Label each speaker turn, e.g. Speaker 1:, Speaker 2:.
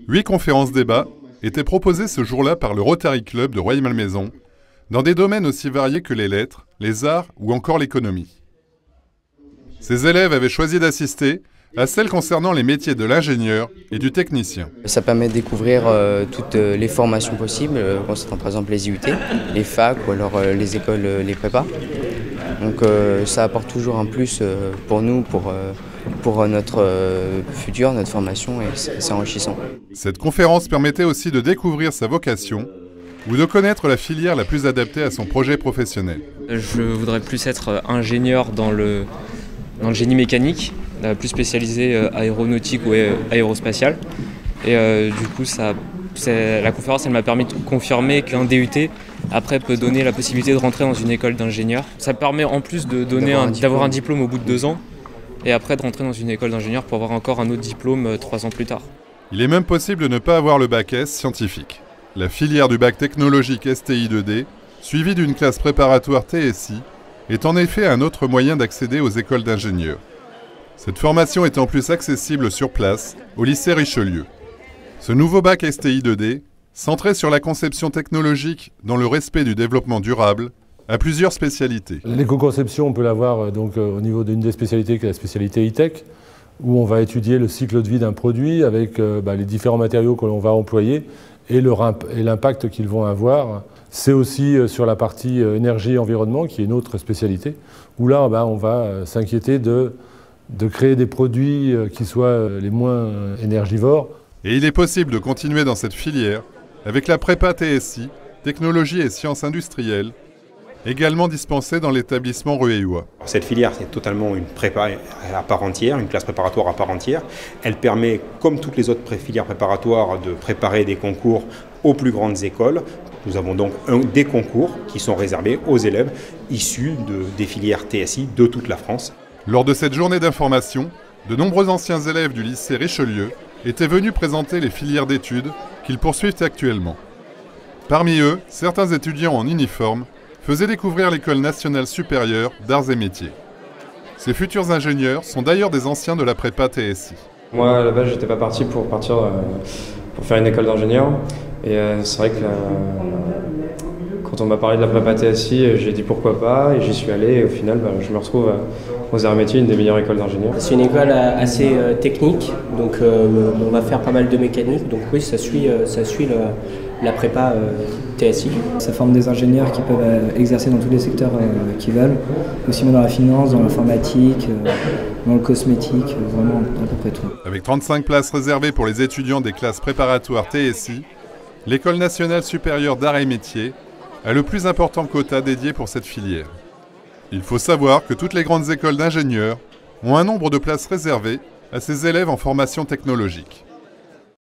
Speaker 1: 8 conférences-débats étaient proposées ce jour-là par le Rotary Club de Rueil-Malmaison, dans des domaines aussi variés que les lettres, les arts ou encore l'économie. Ces élèves avaient choisi d'assister à celle concernant les métiers de l'ingénieur et du technicien.
Speaker 2: Ça permet de découvrir toutes les formations possibles, concernant par exemple les IUT, les facs ou alors les écoles, les prépas. Donc ça apporte toujours un plus pour nous, pour notre futur, notre formation, et c'est enrichissant.
Speaker 1: Cette conférence permettait aussi de découvrir sa vocation ou de connaître la filière la plus adaptée à son projet professionnel.
Speaker 3: Je voudrais plus être ingénieur dans le génie mécanique, plus spécialisé aéronautique ou aérospatial. Et du coup, la conférence elle m'a permis de confirmer qu'un DUT après peut donner la possibilité de rentrer dans une école d'ingénieur. Ça permet en plus d'avoir un diplôme au bout de 2 ans et après de rentrer dans une école d'ingénieur pour avoir encore un autre diplôme 3 ans plus tard.
Speaker 1: Il est même possible de ne pas avoir le bac S scientifique. La filière du bac technologique STI 2D, suivie d'une classe préparatoire TSI, est en effet un autre moyen d'accéder aux écoles d'ingénieurs. Cette formation est en plus accessible sur place, au lycée Richelieu. Ce nouveau bac STI 2D, centré sur la conception technologique dans le respect du développement durable, a plusieurs spécialités.
Speaker 4: L'éco-conception, on peut l'avoir au niveau d'une des spécialités, qui est la spécialité e-tech, où on va étudier le cycle de vie d'un produit avec les différents matériaux que l'on va employer et l'impact qu'ils vont avoir. C'est aussi sur la partie énergie et environnement, qui est une autre spécialité, où là, on va s'inquiéter de créer des produits qui soient les moins énergivores.
Speaker 1: Et il est possible de continuer dans cette filière avec la prépa TSI, technologie et sciences industrielles, également dispensée dans l'établissement rueillois.
Speaker 5: Cette filière, c'est totalement une prépa à part entière, une classe préparatoire à part entière. Elle permet, comme toutes les autres filières préparatoires, de préparer des concours aux plus grandes écoles. Nous avons donc des concours qui sont réservés aux élèves issus des filières TSI de toute la France.
Speaker 1: Lors de cette journée d'information, de nombreux anciens élèves du lycée Richelieu étaient venus présenter les filières d'études qu'ils poursuivent actuellement. Parmi eux, certains étudiants en uniforme faisaient découvrir l'École nationale supérieure d'arts et métiers. Ces futurs ingénieurs sont d'ailleurs des anciens de la prépa TSI.
Speaker 6: Moi, à la base, j'étais pas parti pour faire une école d'ingénieur. Et c'est vrai que quand on m'a parlé de la prépa TSI, j'ai dit pourquoi pas, et j'y suis allé. Et au final, je me retrouve aux arts et métiers, une des meilleures écoles d'ingénieurs.
Speaker 7: C'est une école assez technique, donc on va faire pas mal de mécanique. Donc oui, ça suit la prépa TSI.
Speaker 8: Ça forme des ingénieurs qui peuvent exercer dans tous les secteurs qu'ils veulent, aussi bien dans la finance, dans l'informatique, dans le cosmétique, vraiment à peu près tout.
Speaker 1: Avec 35 places réservées pour les étudiants des classes préparatoires TSI, l'École nationale supérieure d'arts et métiers a le plus important quota dédié pour cette filière. Il faut savoir que toutes les grandes écoles d'ingénieurs ont un nombre de places réservées à ces élèves en formation technologique.